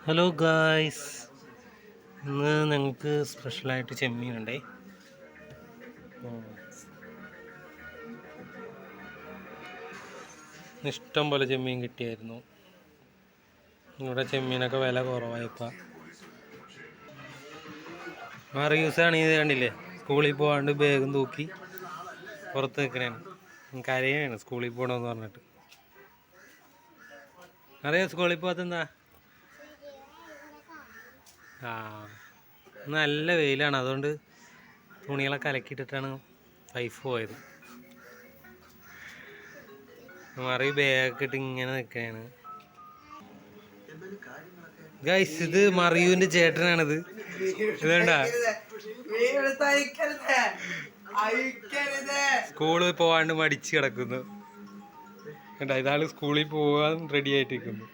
Hello guys, ഇന്ന് ഞങ്ങൾക്ക് സ്പെഷ്യലായിട്ട് ചെമ്മീനുണ്ടേ. ഇഷ്ടം പോലെ ചെമ്മീൻ കിട്ടിയായിരുന്നു. ഇവിടെ ചെമ്മീനൊക്കെ വില കുറവായിപ്പോൾ. മറിയൂസാണ് ഇത് കണ്ടില്ലേ, സ്കൂളിൽ പോകാണ്ട് ബാഗും തൂക്കി പുറത്ത് നിൽക്കണേണ്. കരയാണ് സ്കൂളിൽ പോകണമെന്ന് പറഞ്ഞിട്ട്. അറിയാം സ്കൂളിൽ പോകാത്തെന്താ? ആ, നല്ല വെയിലാണ്, അതുകൊണ്ട് തുണികളൊക്കെ അലക്കിയിട്ടിട്ടാണ് വൈഫ് പോയത്. മറി ബാഗൊക്കെ ഇട്ട് ഇങ്ങനെ നിൽക്കുകയാണ്. ഗൈസ്, ഇത് മറിയുവിന്റെ ചേട്ടനാണിത്. ഇതുണ്ട, സ്കൂളിൽ പോവാണ്ട് മടിച്ച് കിടക്കുന്നു. കേട്ടാ, ഇതാണ് സ്കൂളിൽ പോകാൻ റെഡി ആയിട്ടിരിക്കുന്നു.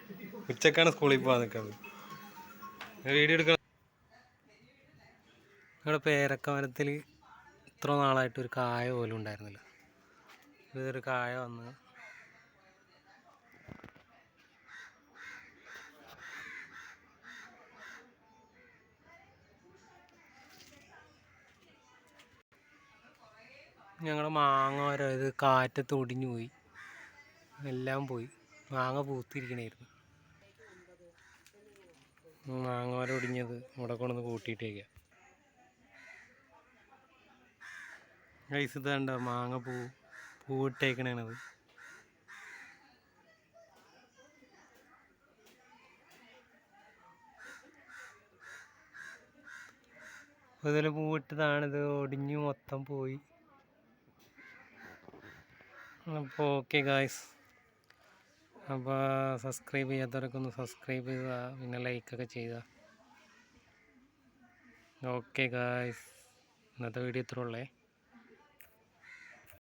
ഉച്ചക്കാണ് സ്കൂളിൽ പോകാൻ നിൽക്കുന്നത്. വീഡിയോ എടുക്കണം. ഞങ്ങളുടെ പേരക്ക മരത്തിൽ ഇത്ര നാളായിട്ട് ഒരു കായ പോലും ഉണ്ടായിരുന്നില്ല. ഇതൊരു കായ വന്ന് ഞങ്ങളുടെ മാങ്ങ മരം ഇത് കാറ്റത്ത് ഒടിഞ്ഞു പോയി, എല്ലാം പോയി. മാങ്ങ പൂത്തിരിക്കണായിരുന്നു. മാങ്ങ മരം ഒടിഞ്ഞത് ഇവിടെ കൊണ്ടുവന്ന് കൂട്ടിയിട്ടേക്കുക. ഗൈസ്, ഇത് കണ്ടോ, മാങ്ങ പൂവിട്ടേക്കണത്. ഇതിൽ പൂവിട്ടതാണിത്, ഒടിഞ്ഞു മൊത്തം പോയി. അപ്പോൾ ഓക്കെ ഗായ്സ്, അപ്പോൾ സബ്സ്ക്രൈബ് ചെയ്യാത്തവരൊക്കെ ഒന്ന് സബ്സ്ക്രൈബ് ചെയ്യുക, പിന്നെ ലൈക്കൊക്കെ ചെയ്യുക. ഓക്കെ ഗായ്സ്, ഇന്നത്തെ വീഡിയോ ഇത്രേ ഉള്ളേ.